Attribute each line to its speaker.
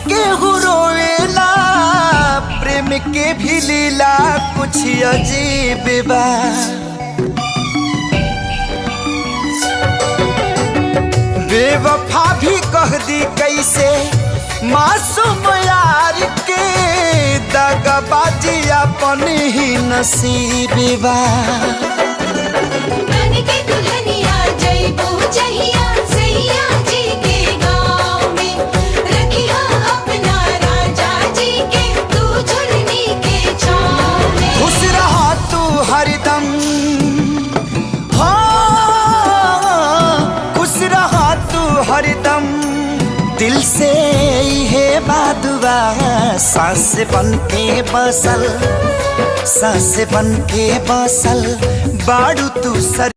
Speaker 1: केहू रोवेला, प्रेम के भी लीला कुछ अजीब बा। बेवफा भी कह दी कैसे मासूम यार के, दगाबाजी अपन ही नसीब बा। हरदम खुश रहा तू हरदम, दिल से है बादुआ। सांस बन के बसल, सांस बन के बसल बाड़ू तू सर।